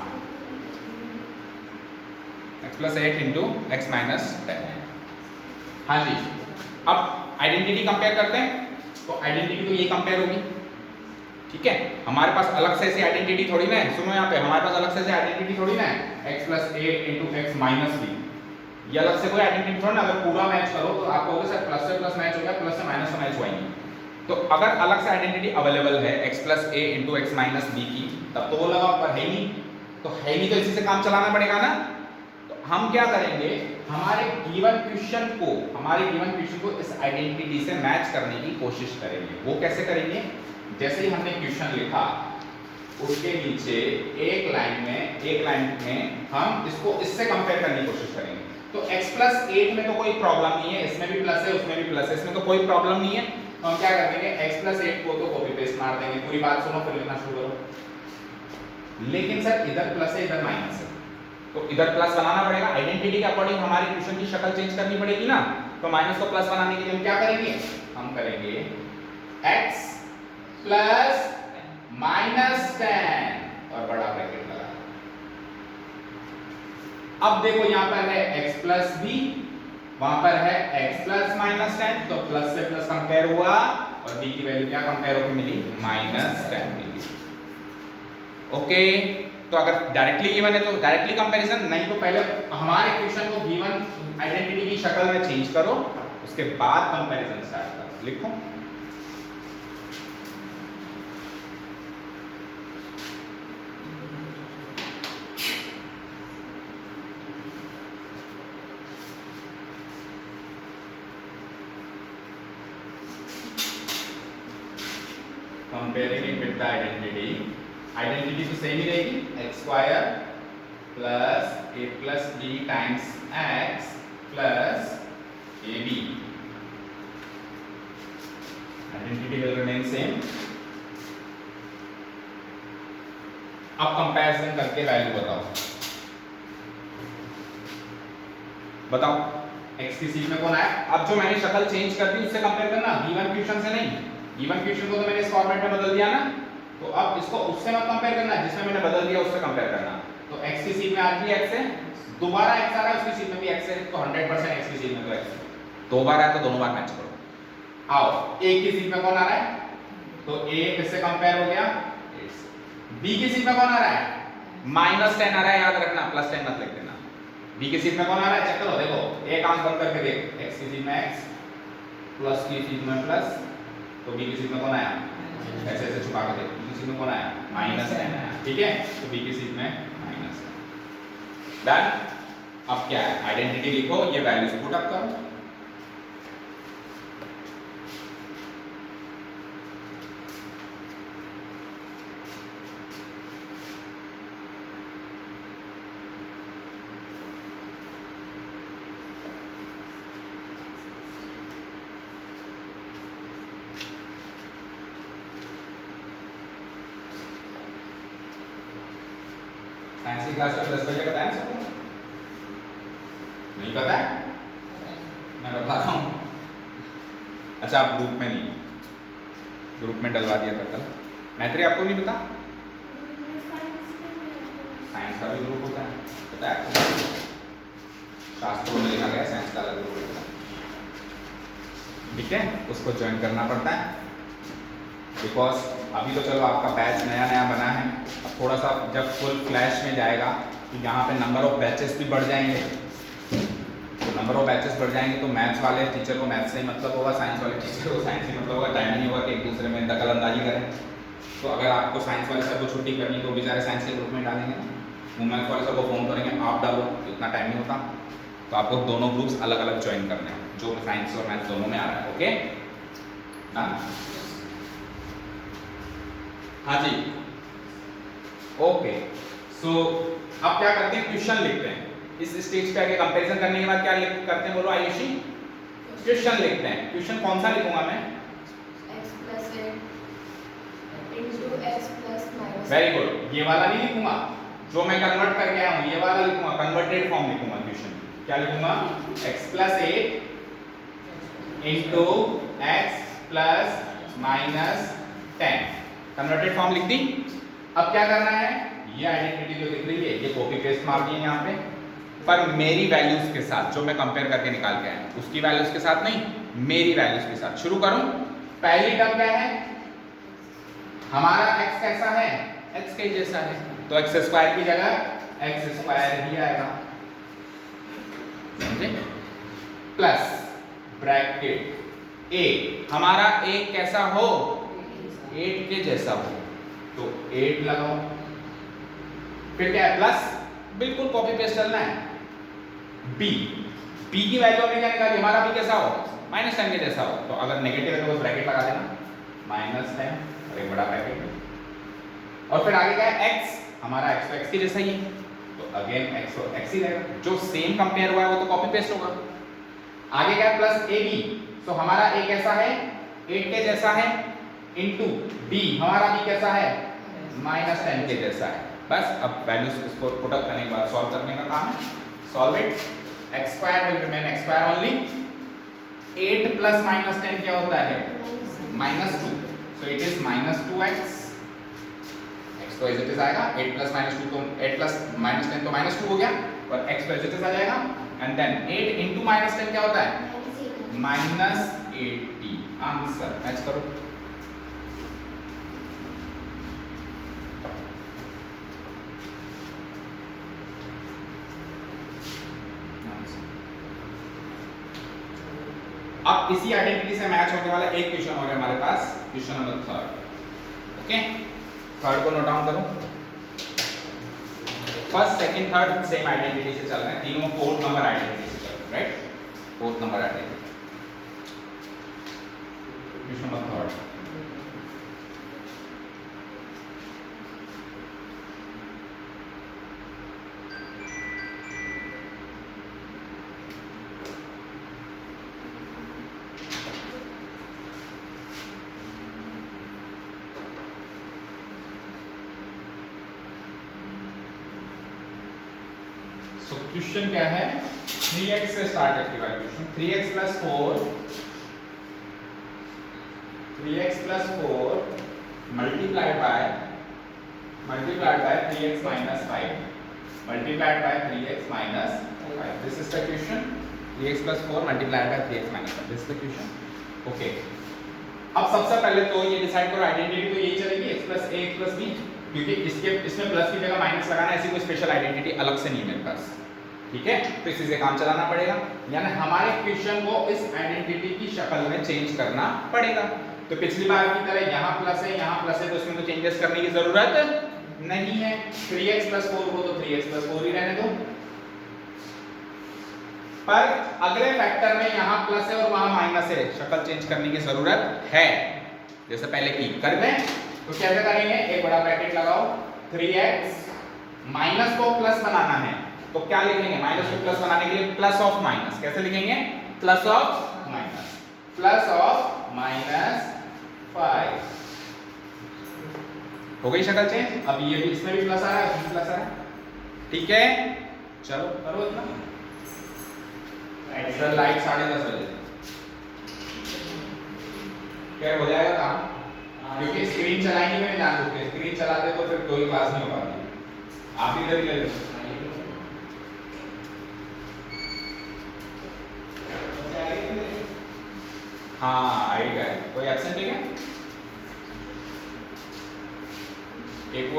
x + 8 into x minus 10। हाँ जी, अब आइडेंटिटी कंपेयर करते हैं। तो आइडेंटिटी तो ये कंपेयर होगी, ठीक है। हमारे पास अलग से ऐसी आइडेंटिटी थोड़ी ना है, सुनो यहाँ पे, हमारे पास अलग से ऐसी आइडेंटिटी थोड़ी ना है x + 8 into x minus b, ये अलग से कोई आइडेंटिटी थोड़ी ना। अगर पूरा मैच करो तो आप कहोगे सर प्लस से प्लस मैच हो गया, प्लस से माइनस से मैच हुआ ही नहीं। तो अगर अलग से आइडेंटिटी अवेलेबल है x + a into x minus b की, तब तो वो लगा, पर है ही नहीं, तो है ही नहीं, तो इसी से काम चलाना पड़ेगा ना। तो हम क्या करेंगे, हमारे गिवन क्वेश्चन को इस आइडेंटिटी से मैच करने की कोशिश करेंगे। वो कैसे करेंगे, जैसे ही हमने क्वेश्चन लिखा उसके नीचे एक लाइन में हम इसको इससे कंपेयर करने की कोशिश करेंगे। तो x + 8 में तो कोई प्रॉब्लम नहीं है, इसमें भी प्लस है उसमें भी प्लस है, इसमें तो कोई प्रॉब्लम नहीं है। तो हम क्या कर देंगे, x + 8 को तो कॉपी पेस्ट मार देंगे। पूरी बात सुनो फिर लिखना शुरू करो। लेकिन सर इधर प्लस है इधर माइनस है, तो इधर प्लस बनाना पड़ेगा। आइडेंटिटी के अकॉर्डिंग हमारी क्वेश्चन की शक्ल चेंज करनी पड़ेगी ना। तो माइनस को प्लस बनाने के लिए हम क्या करेंगे, हम करेंगे x + -10 और बड़ा ब्रैकेट लगा। अब देखो यहाँ पर है x + b, वहां पर है x + -10, तो प्लस से प्लस कंपेयर हुआ और b की वैल्यू क्या कंपेयर होकर मिली, -10 मिली। ओके, तो अगर डायरेक्टली गिवन है तो डायरेक्टली कंपैरिजन, नहीं तो पहले हमारे क्वेश्चन को गिवन आइडेंटिटी की शक्ल में चेंज करो, उसके बाद कंपैरिजन स्टार्ट करो। लिखो comparing it with the identity तो सेम ही रहेगी, x² + a + b times x plus ab, identity will remain same। अब कंपैरिजन करके वैल्यू बताओ x की सीट में कौन आया। अब जो मैंने शक्ल चेंज कर दी उससे कंपेयर करना, गिवन क्वेश्चन से नहीं। गिवन क्वेश्चन को तो मैंने इस फॉर्मेट में बदल दिया ना, तो अब इसको उससे मत कंपेयर करना जिसमें मैंने बदल दिया, उससे कंपेयर करना। तो x की सीट में आज भी x है, दोबारा x आ रहा है उसकी सीट में भी x है, तो 100% x की सीट में तो x है। दो बार आया तो दोनों बार मैच करो। आओ a की सीट में कौन आ रहा है, तो a किससे कंपेयर हो गया, 8 से। b की सीट में कौन आ रहा है, -10 आ रहा है, याद रखना, +10 मत लिख देना। b की सीट में कौन आ रहा है, चेक करो, देखो एक आंख बंद करके देख, x की सीट में x, प्लस की सीट में प्लस, तो b की सीट में कौन आया, ऐसे ऐसे छुपा के देखो, b की सीट में कौन आया, -10 आया, ठीक है। तो b की सीट में -10। डन। अब क्या है, आइडेंटिटी लिखो, ये वैल्यूज पुट अप करो। साइंस की क्लास में 10 बजे बताया सबको, नहीं पता है, मैं बता रहा हूँ। अच्छा आप ग्रुप में नहीं, ग्रुप में डलवा दिया था कल। मैत्री आपको नहीं पता, साइंस का भी ग्रुप होता है, पता है आपको, शास्त्रों में लिखा गया साइंस का अलग ग्रुप होता है, ठीक है। उसको ज्वाइन करना पड़ता है, बिकॉज अभी तो चलो आपका बैच नया नया बना है, अब थोड़ा सा जब फुल फ्लैश में जाएगा तो यहाँ पे नंबर ऑफ बैचेस भी बढ़ जाएंगे, तो नंबर ऑफ बैचेस बढ़ जाएंगे तो मैथ्स वाले टीचर को मैथ्स से ही मतलब होगा, साइंस वाले टीचर को साइंस से मतलब होगा, टाइम नहीं होगा कि एक दूसरे में दखल अंदाजी करें। तो अगर आपको साइंस वाले सर को छुट्टी करनी तो बेचारे साइंस के ग्रुप में डालेंगे ना, वो मैथ्स वाले सर को फ़ोन करेंगे आप डालो, इतना टाइम नहीं होता। तो आपको दोनों ग्रुप्स अलग अलग ज्वाइन करने हैं, जो साइंस और मैथ्स दोनों में आ रहा है। ओके ना? हाँ जी, ओके। सो अब क्या करते हैं, क्वेश्चन लिखते हैं। इस स्टेज पे आगे कंपैरिजन करने के बाद क्या करते हैं, बोलो आयुषी? क्वेश्चन लिखते हैं। क्वेश्चन कौन सा लिखूंगा मैं? x plus 8 into x plus minus। Very good. ये वाला नहीं लिखूंगा जो मैं कन्वर्ट करके आया हूं, ये वाला लिखूंगा, कन्वर्टेड फॉर्म लिखूंगा क्वेश्चन। क्या लिखूंगा? x plus 8 into x plus minus 10। Converted form लिख दी। अब क्या करना है, ये आइडेंटिटी जो दिख रही है ये कॉपी पेस्ट मार दी है यहाँ पे, पर मेरी वैल्यूज के साथ, जो मैं कंपेयर करके निकाल के आया हूं उसकी वैल्यूज के साथ नहीं, मेरी वैल्यूज के साथ। शुरू करूं। पहली टर्म क्या है हमारा, x कैसा है, x के जैसा है, तो x स्क्वायर की जगह x स्क्वायर ही आएगा, समझे? प्लस ब्रैकेट a, हमारा a कैसा हो, 8 के जैसा हो, तो 8 लगाओ। फिर क्या है, प्लस, बिल्कुल कॉपी पेस्ट चलना है। b की वैल्यू हमने क्या निकाली, हमारा b कैसा हो, -10 के जैसा हो, तो अगर नेगेटिव है तो बस ब्रैकेट लगा देना, -10 और एक बड़ा ब्रैकेट। और फिर आगे क्या है, x, हमारा x तो x के जैसा ही है, तो अगेन x तो x ही रहेगा, जो सेम कंपेयर हुआ है वो तो कॉपी पेस्ट होगा। आगे क्या है, प्लस ab, तो हमारा a कैसा है, 8 के जैसा है, इनटू b, हमारा b कैसा है, -10 के जैसा है। बस अब वैल्यूज इसको पुट अप करने के बाद सॉल्व करने का काम है। Solve it. x square will remain x square only. 8 plus -10 क्या होता है, -2, so it is -2x। x तो एज इट इज आएगा, 8 प्लस -2 तो 8 प्लस -10 तो -2 हो गया, और x तो एज इट इज आ जाएगा, एंड देन 8 इनटू -10 क्या होता है, -80। आंसर मैच करो। अब इसी आइडेंटिटी से मैच होने वाला एक क्वेश्चन हो गया हमारे पास, क्वेश्चन नंबर 3। ओके, थर्ड को नोट डाउन करो। First, second, third same identity से चल रहे हैं, तीनों 4th नंबर आइडेंटिटी से चल रहे हैं, right? 4th number identity, question number 3। Question क्या है, 3x से स्टार्ट है question. 3x plus 4 multiplied by 3x minus 5 multiplied by 3x minus 5. This is the question. 3x plus 4 multiplied by 3x minus 5. This is the question. Okay. अब सबसे पहले तो ये decide करो, आइडेंटिटी तो यही चलेगी, x plus a x plus b, क्योंकि इसमें प्लस की जगह माइनस लगाना, ऐसी कोई स्पेशल आइडेंटिटी अलग से नहीं है मेरे पास, ठीक है? तो इसी से काम चलाना पड़ेगा, यानी हमारे क्वेश्चन को इस आइडेंटिटी की शक्ल में चेंज करना पड़ेगा। तो पिछली बार की तरह यहाँ प्लस है, यहाँ प्लस है, तो इसमें तो चेंजेस करने की जरूरत नहीं है। 3x plus 4 को तो 3x plus 4 ही रहने दो, पर अगले फैक्टर में यहाँ प्लस है और वहां माइनस है, शक्ल चेंज करने की जरूरत है, जैसे पहले की कर दें। तो कैसे करेंगे, एक बड़ा ब्रैकेट लगाओ, 3x, माइनस को प्लस बनाना है तो क्या लिखेंगे, माइनस को प्लस बनाने के लिए प्लस ऑफ माइनस, कैसे लिखेंगे, प्लस ऑफ माइनस 5। हो गई शक्ल चेंज। अब ये भी, इसमें भी प्लस आ रहा है, इसमें प्लस आ रहा है, ठीक है? चलो करो इतना। सर लाइट 10:30 बजे क्या हो जाएगा काम, क्योंकि स्क्रीन चलाएंगे मैंने जान बुझ के, स्क्रीन चलाते तो फिर कोई क्लास नहीं हो पाती। आप इधर ही ले लो। हाँ आई का है, कोई एब्सेंट है क्या? एक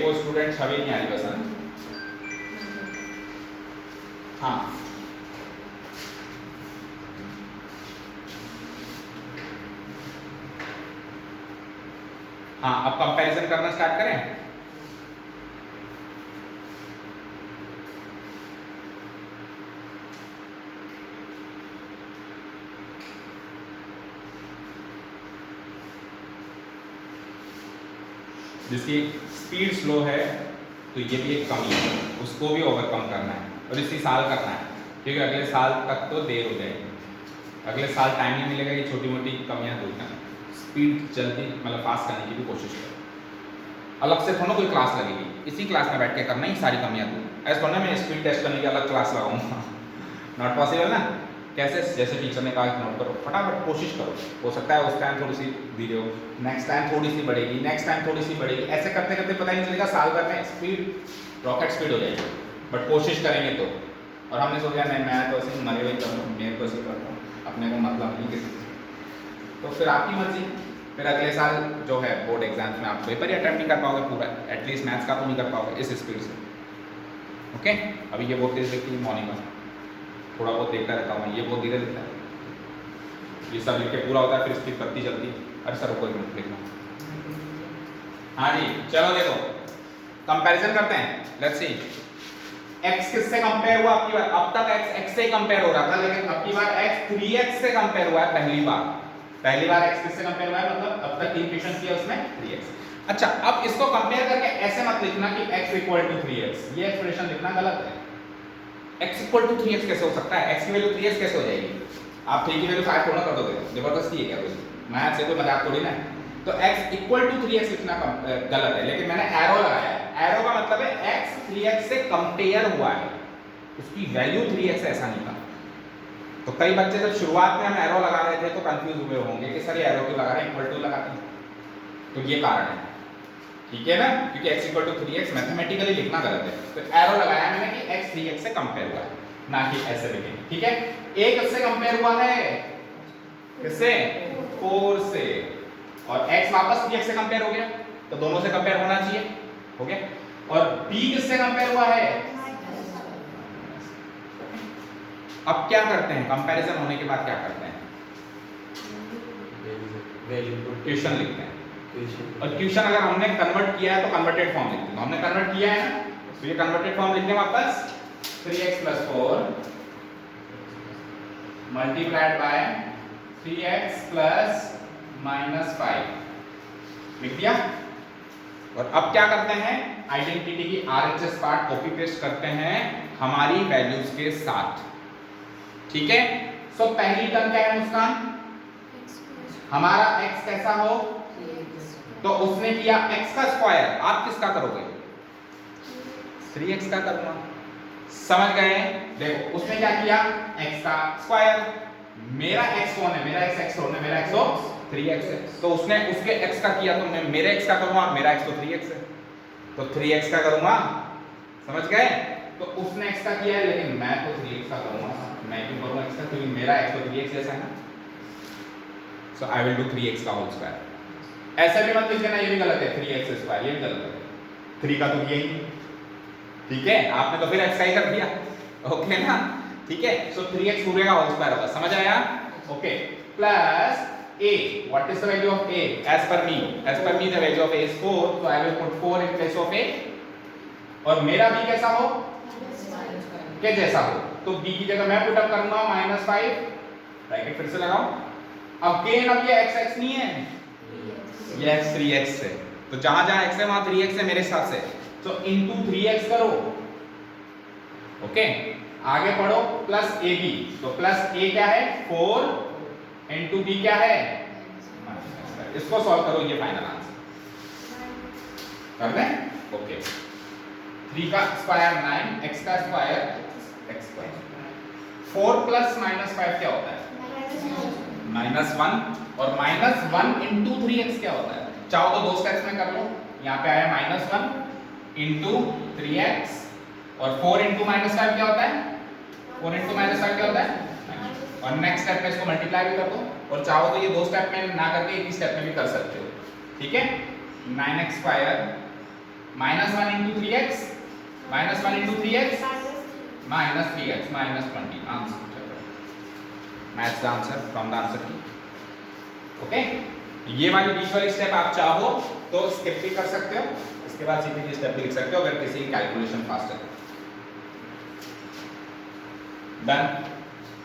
वो स्टूडेंट छवि नहीं आ रही पसंद। हाँ हाँ, अब कंपैरिजन करना स्टार्ट करें। जिसकी स्पीड स्लो है तो ये भी एक कमी है, उसको भी ओवरकम करना है और इसी साल करना है, क्योंकि अगले साल तक तो देर हो जाएगी, अगले साल टाइम नहीं मिलेगा ये छोटी मोटी कमियां दूर करना। स्पीड जल्दी मतलब पास करने की भी कोशिश करो। अलग से थोड़ा कोई क्लास लगेगी, इसी क्लास में बैठ के करना ही सारी कमियां दूर। ऐसा थोड़ा मैं स्पीड टेस्ट करने की अलग क्लास लगाऊंगा, नॉट पॉसिबल ना। कैसे, जैसे टीचर ने कहा नोट करो, फटाफट कोशिश करो, हो सकता है उस टाइम थोड़ी सी धीरे हो, नेक्स्ट टाइम थोड़ी सी बढ़ेगी, नेक्स्ट टाइम थोड़ी सी बढ़ेगी, ऐसे करते करते पता ही नहीं चलेगा, साल भर में स्पीड रॉकेट स्पीड हो जाएगी। बट कोशिश करेंगे तो। और हमने सोचा नहीं मैं तो ऐसे मरे हुए करूँ, मैं तो ऐसे करता हूँ, अपने को मतलब नहीं किसी से, तो फिर आपकी मर्जी। फिर अगले साल जो है बोर्ड एग्जाम्स में आप पेपर ही अटेम्प्ट नहीं कर पाओगे पूरा, एटलीस्ट मैथ्स का तो नहीं कर पाओगे इस स्पीड से। ओके, अभी ये बहुत तेज देखती है मॉर्निंग में, थोड़ा बहुत देखता रहता हूँ, ये बहुत धीरे लिखता है, ये सब लिख के पूरा होता है फिर स्पीड करती चलती है। अरे सर कोई मिनट देखना। हाँ जी चलो देखो कंपैरिजन करते हैं, लेट्स सी। x किससे कंपेयर हुआ आपकी बार, अब तक x से कंपेयर हो रहा था, लेकिन अब की बार x 3x से कंपेयर हुआ है पहली बार x किससे कंपेयर हुआ है, मतलब अब तक तीन क्वेश्चन किया उसमें 3x। अच्छा, अब इसको कंपेयर करके ऐसे मत लिखना कि x इक्वल टू 3x, ये एक्सप्रेशन लिखना गलत है। x इक्वल टू 3x कैसे हो सकता है, x की वैल्यू 3x कैसे हो जाएगी, आप 3 की वैल्यू 5 थोड़ा कर दोगे, जबरदस्ती है क्या कोई, मैथ से कोई मजाक थोड़ी ना। तो x इक्वल टू 3x लिखना गलत है, लेकिन मैंने एरो लगाया है, एरो का मतलब है x 3x से कंपेयर हुआ है, उसकी वैल्यू 3x है ऐसा नहीं था। तो कई बच्चे जब शुरुआत में हम एरो लगा रहे थे तो कंफ्यूज हुए होंगे कि सर ये एरो क्यों लगा रहे हैं, इक्वल टू लगाते हैं, तो ये कारण है, ठीक है ना, क्योंकि x equal to 3x mathematically लिखना गलत है। तो एरो लगाया मैंने कि x 3x से कंपेयर हुआ है, ना कि ऐसे लिखेंगे, ठीक है। a किससे कंपेयर हुआ है, किससे, 4 से, और x वापस 3x से कंपेयर हो गया, तो दोनों से कंपेयर होना चाहिए, हो गया। और b किससे कंपेयर हुआ है, अब क्या करते हैं, कंपैरिजन होने के बाद क्या करते हैं, क्वेश्चन लिखते हैं। और क्वेश्चन अगर हमने कन्वर्ट किया है तो कन्वर्टेड फॉर्म लिखते हैं, हमने कन्वर्ट किया है ना, तो ये कन्वर्टेड फॉर्म लिखने वापस 3x + 4 मल्टीप्लाइड बाय 3x + -5 लिख दिया। और अब क्या करते हैं, आइडेंटिटी की RHS पार्ट कॉपी पेस्ट करते हैं हमारी वैल्यूज के साथ, ठीक है। सो पहली टर्म क्या है मुस्कान, हमारा x कैसा हो, तो उसने किया x का स्क्वायर, आप किसका करोगे, 3x का करूंगा, समझ गए। देखो उसने क्या किया, x का स्क्वायर, मेरा x कौन है, मेरा x कौन है, मेरा x तो 3x है, तो उसने उसके x का किया तो मैं मेरे x का करूंगा, मेरा x तो 3x है, तो 3x का करूंगा, समझ गए। तो उसने x का किया है लेकिन मैं तो 3x का करूंगा, मैं क्यों करूंगा x का, क्योंकि मेरा x तो 3x जैसा है ना, सो आई विल डू 3x का होल स्क्वायर। ऐसे भी मत लिख देना, ये भी गलत है, 3x स्क्वायर, ये भी गलत है, 3 का तो किया ही नहीं, ठीक है, आपने तो फिर x का ही कर दिया, ओके ना, ठीक है। सो 3x पूरे का होल स्क्वायर होगा, समझ आया, okay. Plus a, what is the value of a, as per me the value of a is 4, so I will put 4 in place of a, और मेरा b कैसा हो, के जैसा हो, तो b की जगह मैं पुट अप करूंगा -5, ब्रैकेट फिर से लगाओ। अब गेन, अब ये x नहीं है, ये x 3x है, तो जहां जहां x है वहां 3x है मेरे हिसाब से, तो इनटू 3x करो, ओके। आगे पढ़ो, प्लस ab, तो प्लस a क्या है 4 इनटू b क्या है, इसको सॉल्व करो, ये फाइनल आंसर कर दें, ओके। 3 का स्क्वायर 9, x का स्क्वायर x स्क्वायर, 4 प्लस -5 क्या होता है, -1, और -1 इंटू 3x क्या होता है, चाहो तो दो स्टेप्स में कर लो, यहाँ पे आया -1 इंटू 3x, और 4 इंटू -5 क्या होता है, 4 इंटू -5 क्या होता है, और नेक्स्ट स्टेप में इसको मल्टीप्लाई भी कर दो, और चाहो तो ये दो स्टेप में ना करके एक ही स्टेप में भी कर सकते हो, ठीक है। 9x square -1 into 3x, -1 into 3x -3x -20, answer, match the answer from the answer की, ओके। ये वाली बीच वाली स्टेप आप चाहो तो स्किप भी कर सकते हो, इसके बाद सीधी की स्टेप भी लिख सकते हो अगर किसी की कैलकुलेशन फास्ट है। डन।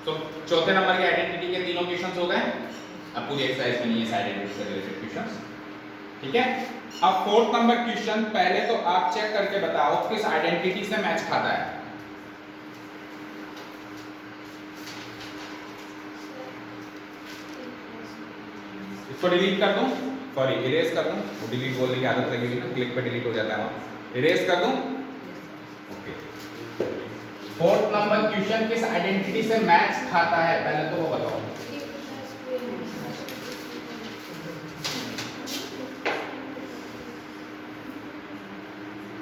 तो चौथे नंबर के आइडेंटिटी के तीनों क्वेश्चंस हो गए। अब पूरी एक्सरसाइज में नहीं है आइडेंटिटी से रिलेटेड क्वेश्चंस, ठीक है। अब फोर्थ नंबर क्वेश्चन, पहले तो आप चेक करके बताओ किस आइडेंटिटी से मैच खाता है। इसको डिलीट कर दूं, सॉरी इरेज कर दूं, वो डिलीट बोलने की आदत लगेगी ना, क्लिक पे डिलीट हो जाता है वहां। इरेज कर दूं, ओके। फोर्थ नंबर क्वेश्चन किस आइडेंटिटी से मैच खाता है, पहले तो वो बताओ।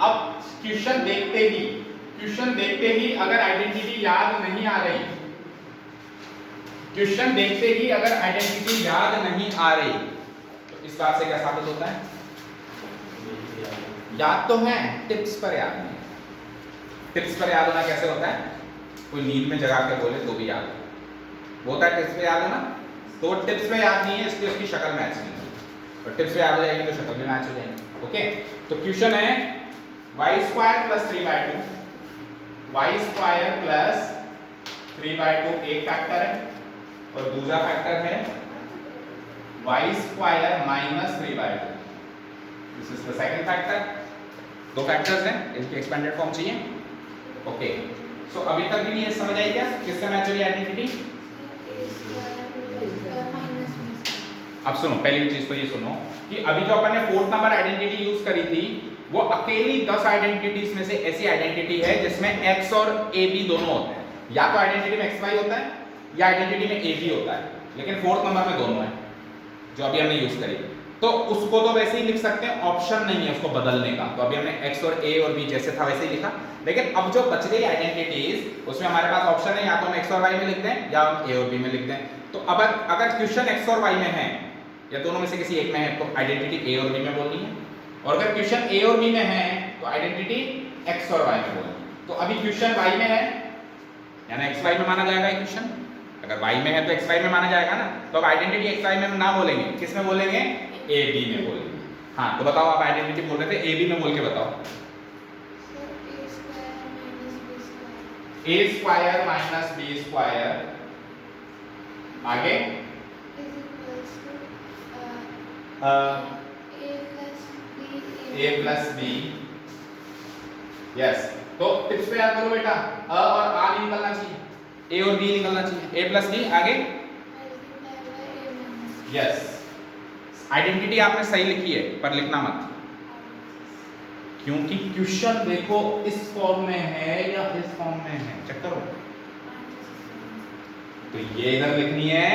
अब क्वेश्चन देखते ही अगर आइडेंटिटी याद नहीं आ रही, क्वेश्चन देखते ही अगर आइडेंटिटी याद नहीं आ रही तो इस बात से क्या साबित होता है? याद तो है, टिप्स पर याद नहीं। टिप्स पर याद होना कैसे होता है? कोई नींद में जगा के बोले तो भी याद वो होता है। टिप्स पे याद होना, तो टिप्स पे याद नहीं है इसलिए उसकी शक्ल मैच नहीं होगी, और टिप्स पे याद हो जाएगी तो शक्ल भी मैच हो जाएगी। ओके, तो क्वेश्चन है y² + 3/2, y² + 3/2 एक फैक्टर है और दूसरा फैक्टर है y² - 3/2। This is the second factor. दो फैक्टर्स हैं, इनकी एक्सपेंडेड फॉर्म चाहिए। ओके, सो अभी तक भी नहीं समझ आई क्या किससे मैच हो रही आइडेंटिटी? अब सुनो, पहली चीज तो ये सुनो कि अभी जो अपन ने फोर्थ नंबर आइडेंटिटी यूज करी थी वो अकेली 10 आइडेंटिटीज में से ऐसी आइडेंटिटी है जिसमें x और a b दोनों होते हैं। या तो आइडेंटिटी में xy होता है या आइडेंटिटी में a b होता है, लेकिन फोर्थ नंबर में दोनों है जो अभी हमने यूज करी। तो उसको तो वैसे ही लिख सकते हैं, ऑप्शन नहीं है उसको बदलने का। तो अभी हमने x और a और b जैसे था वैसे ही लिखा, लेकिन अब जो बच गई आइडेंटिटीज उसमें हमारे पास ऑप्शन है, या तो हम x और y में लिख दें या हम a और b में लिख दें। तो अब अगर क्वेश्चन x और y में है या दोनों में से किसी एक में है तो आइडेंटिटी a और b में बोलनी है, और अगर क्वेश्चन a और b में है तो आइडेंटिटी x और y में बोलनी है। तो अभी क्वेश्चन y में है यानी xy में माना जाएगा क्वेश्चन, अगर y में है तो xy में माना जाएगा ना। तो अब आइडेंटिटी xy में ना बोलेंगे, किस में बोलेंगे? a b में बोलेंगे। हाँ, तो बताओ आप आइडेंटिटी बोल रहे थे, a b में बोल के बताओ। a² - b², आगे a + b। यस, तो टिप्स पे याद करो बेटा, अ और आ नहीं निकलना चाहिए, a और b निकलना चाहिए। a + b, आगे यस। आइडेंटिटी आपने सही लिखी है पर लिखना मत, क्योंकि क्वेश्चन देखो इस फॉर्म में है या इस फॉर्म में है, चेक करो। तो ये इधर लिखनी है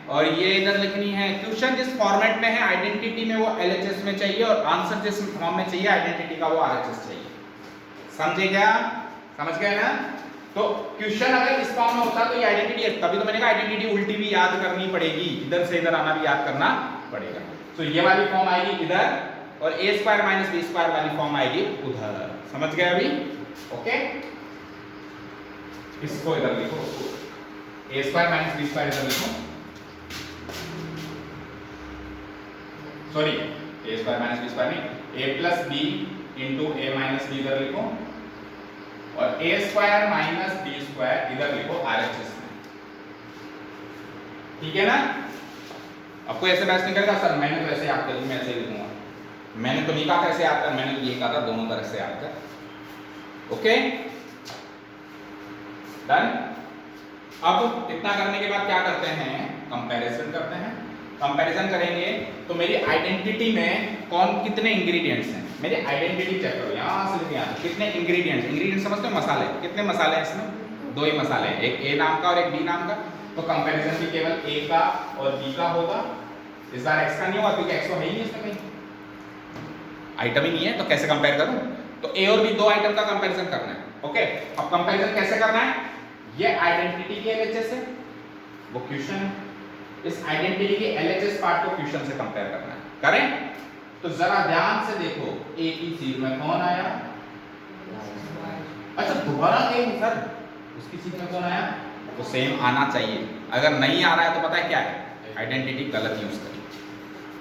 और ये इधर लिखनी है। क्वेश्चन जिस फॉर्मेट में है आइडेंटिटी में वो LHS में चाहिए, और आंसर जिस फॉर्म में चाहिए आइडेंटिटी का वो RHS चाहिए। समझे क्या? समझ गए ना? तो क्वेश्चन अगर इस फॉर्म में होता तो ये आइडेंटिटी है, तभी तो मैंने कहा आइडेंटिटी उल्टी भी याद करनी पड़ेगी, इधर से इधर आना भी याद करना पड़ेगा। तो ये वाली फॉर्म आएगी इधर और a² - b² वाली फॉर्म आएगी उधर। समझ गए अभी? ओके, इसको इधर लिखो, a² - b² इधर लिखो, सॉरी a² - b² नहीं, a + b * a - b इधर लिखो और a² - b² इधर लिखो RHS में। ठीक है ना? आपको ऐसे मैच नहीं करेगा सर, मैंने तो ऐसे याद कर ली, मैं ऐसे लिखूंगा। मैंने तो नहीं कहा कैसे याद कर, मैंने तो ये कहा था दोनों तरह से याद कर। Okay, done. अब इतना करने के बाद क्या करते हैं? कंपैरिजन करते हैं। कंपैरिजन करेंगे तो मेरी आइडेंटिटी में कितने इंग्रेडिएंट्स हैं। मेरी आइडेंटिटी चेक करो, यहाँ से लेके यहाँ कितने इंग्रेडिएंट्स। इंग्रेडिएंट्स समझते हो? मसाले। कितने मसाले हैं इसमें? 2 ही मसाले हैं, एक A नाम का और एक B नाम का। तो कंपैरिजन भी केवल A का और B का होगा, इस बार X का नहीं होगा क्योंकि X तो है ही नहीं इसमें, कहीं आइटम ही नहीं है, तो कैसे कंपेयर करूं? तो A और B 2 आइटम का कंपैरिजन करना है। ओके, अब कंपैरिजन कैसे करना है? ये आइडेंटिटी के LHS है, वो क्वेश्चन है, इस आइडेंटिटी के LHS पार्ट को क्वेश्चन से कंपेयर करना है। करें? तो जरा ध्यान से देखो, A की सीट में कौन आया? अच्छा, दोबारा A सर, उसकी सीट में कौन आया? तो सेम आना चाहिए। अगर नहीं आ रहा है तो पता है क्या है? आइडेंटिटी गलत यूज करी।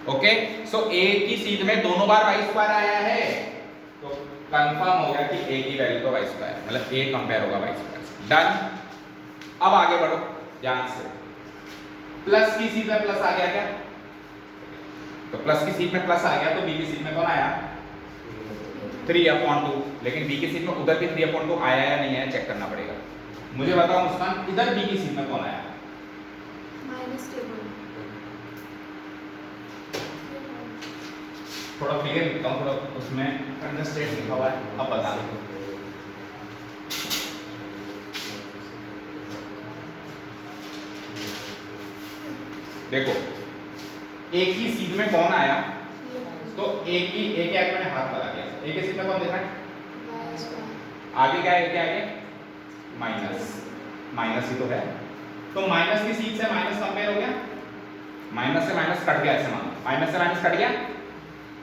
ओके, सो ए की सीध में दोनों बार वाई स्क्वायर आया है, तो कंफर्म हो गया कि ए की वैल्यू तो वाई स्क्वायर, मतलब ए कंपेयर होगा वाई स्क्वायर से। डन। अब आगे बढ़ो ध्यान से। प्लस की सीध में प्लस आ गया क्या? तो प्लस की सीध में प्लस आ गया, तो बी की सीध में कौन आया? 3/2। लेकिन बी की सीध में उधर भी 3/2 आया या नहीं आया चेक करना पड़ेगा। मुझे बताओ मुस्कान, इधर बी की सीध में कौन आया? -3/2। थोड़ा फिगर लिखता हूँ, थोड़ा उसमें अंडरस्टैंड लिखा हुआ है, अब बता दो। देखो ए की सीध में कौन आया? तो ए के आगे मैंने हाथ लगा दिया, ए की सीध में कौन देखा है? आगे क्या है? क्या है? माइनस ही तो है। तो माइनस की सीध से माइनस कंपेयर हो गया, माइनस से माइनस कट गया, ऐसे मानो माइनस से माइनस कट गया।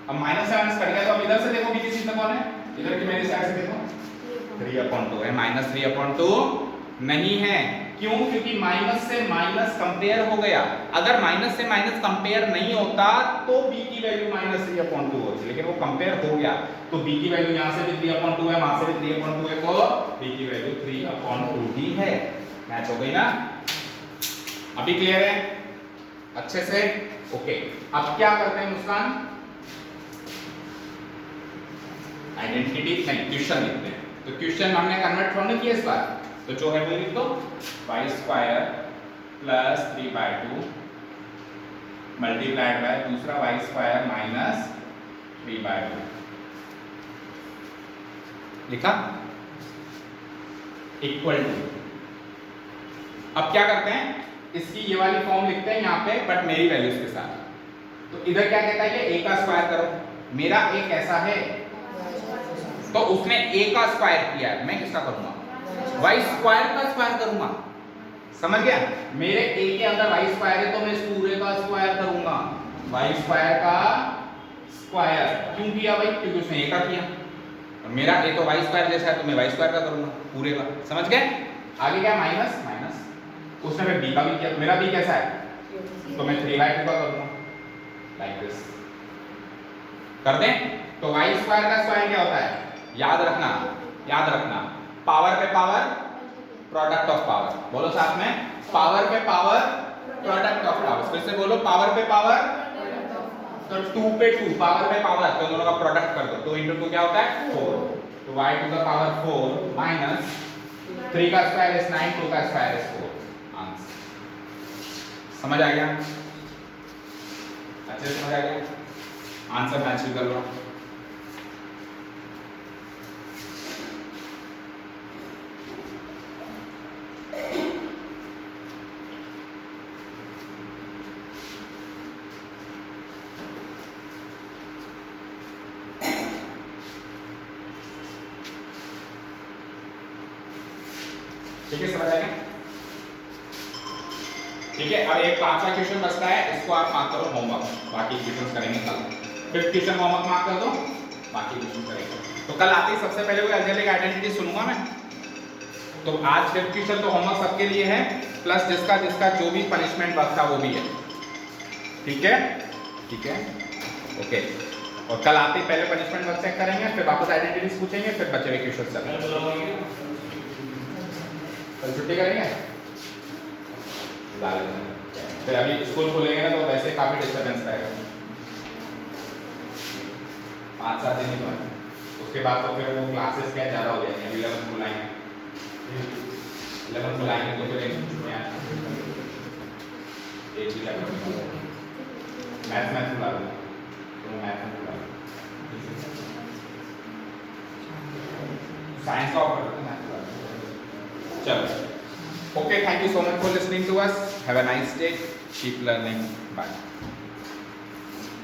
अब माइनस से माइनस कट गया, तो अब इधर से देखो बी की सीध में कौन है? इधर की मेरी साइड से देखो 3/2 है, -3/2 नहीं है। क्यों? क्योंकि माइनस से माइनस कंपेयर हो गया। अगर माइनस से माइनस कंपेयर नहीं होता तो b की वैल्यू -3/2 होती, लेकिन वो कंपेयर हो गया, तो b की वैल्यू यहाँ से भी 3/2 है, वहां से भी 3/2 है, तो b की वैल्यू 3/2 ही है। मैच हो गई ना? अभी क्लियर है अच्छे से? ओके, अब क्या करते हैं मुस्कान? आइडेंटिटी नहीं, क्वेश्चन लिखते हैं। तो क्वेश्चन हमने कन्वर्ट थोड़ा किया इस बार, तो जो है वो लिख दो, y² + 3/2 मल्टीप्लाइड बाय दूसरा y² - 3/2 लिखा, इक्वल टू। अब क्या करते हैं, इसकी ये वाली फॉर्म लिखते हैं यहाँ पे, बट मेरी वैल्यूज के साथ। तो इधर क्या कहता है, ये a का स्क्वायर करो, मेरा a कैसा है? तो उसने a का स्क्वायर किया है, मैं किसका करूंगा? y² का स्क्वायर करूंगा। समझ गया? मेरे a के अंदर y² है, तो मैं इस पूरे का स्क्वायर करूंगा, y² का स्क्वायर। क्यों किया भाई? क्योंकि उसने a का किया, और मेरा a तो y² जैसा है, तो मैं y² का करूंगा पूरे का। समझ गए? आगे क्या? माइनस माइनस, उसने मैं b का भी किया, तो मेरा b कैसा है? तो मैं 3/2 का करूंगा, लाइक दिस। कर दें? तो y² का स्क्वायर क्या होता है? याद रखना, याद रखना, पावर पे पावर प्रोडक्ट ऑफ पावर। बोलो साथ में, पावर पे पावर प्रोडक्ट ऑफ पावर। फिर से बोलो, पावर पे पावर, तो 2 पे 2, पावर पे पावर, तो दोनों का प्रोडक्ट कर दो, 2 × 2 क्या होता है? 4। तो y⁴ माइनस 3 का स्क्वायर इज 9, 2 का स्क्वायर इज 4। आंसर समझ आ गया? अच्छे से समझ आ गया? आंसर मैच कर लो। ठीक है, समझ आएगा? ठीक है, अब एक 5वां क्वेश्चन बचता है, इसको आप मार्क करो होमवर्क, बाकी क्वेश्चंस करेंगे कल। 5th क्वेश्चन होमवर्क मार्क कर दो, बाकी क्वेश्चन करेंगे। तो कल आते ही सबसे पहले कोई अलजेब्रिक आइडेंटिटी सुनूंगा मैं। तो आज 5th क्वेश्चन तो होमवर्क सबके लिए है, प्लस जिसका जिसका जो भी पनिशमेंट वर्क था वो भी है। ठीक है? ठीक है, ओके। और कल आते ही पहले पनिशमेंट वर्क चेक करेंगे, फिर वापस आइडेंटिटीज पूछेंगे, फिर बचे हुए क्वेश्चन चलेंगे। कल छुट्टी करेंगे, फिर अभी स्कूल खुलेंगे ना, तो वैसे काफी डिस्टर्बेंस रहेगा, 5-7 दिन ही तो है। उसके बाद तो फिर वो क्लासेस क्या ज़्यादा हो जाएंगे। 11th बुलाएंगे, 11th बुलाएंगे तो फिर छुट्टियाँ एक भी क्या मैथ बुला दूँगा, तो मैथ बुला साइंस का ऑफर करते हैं, मैथ बुला। चलो, okay, thank you so much for listening to us. Have a nice day. Keep learning. Bye.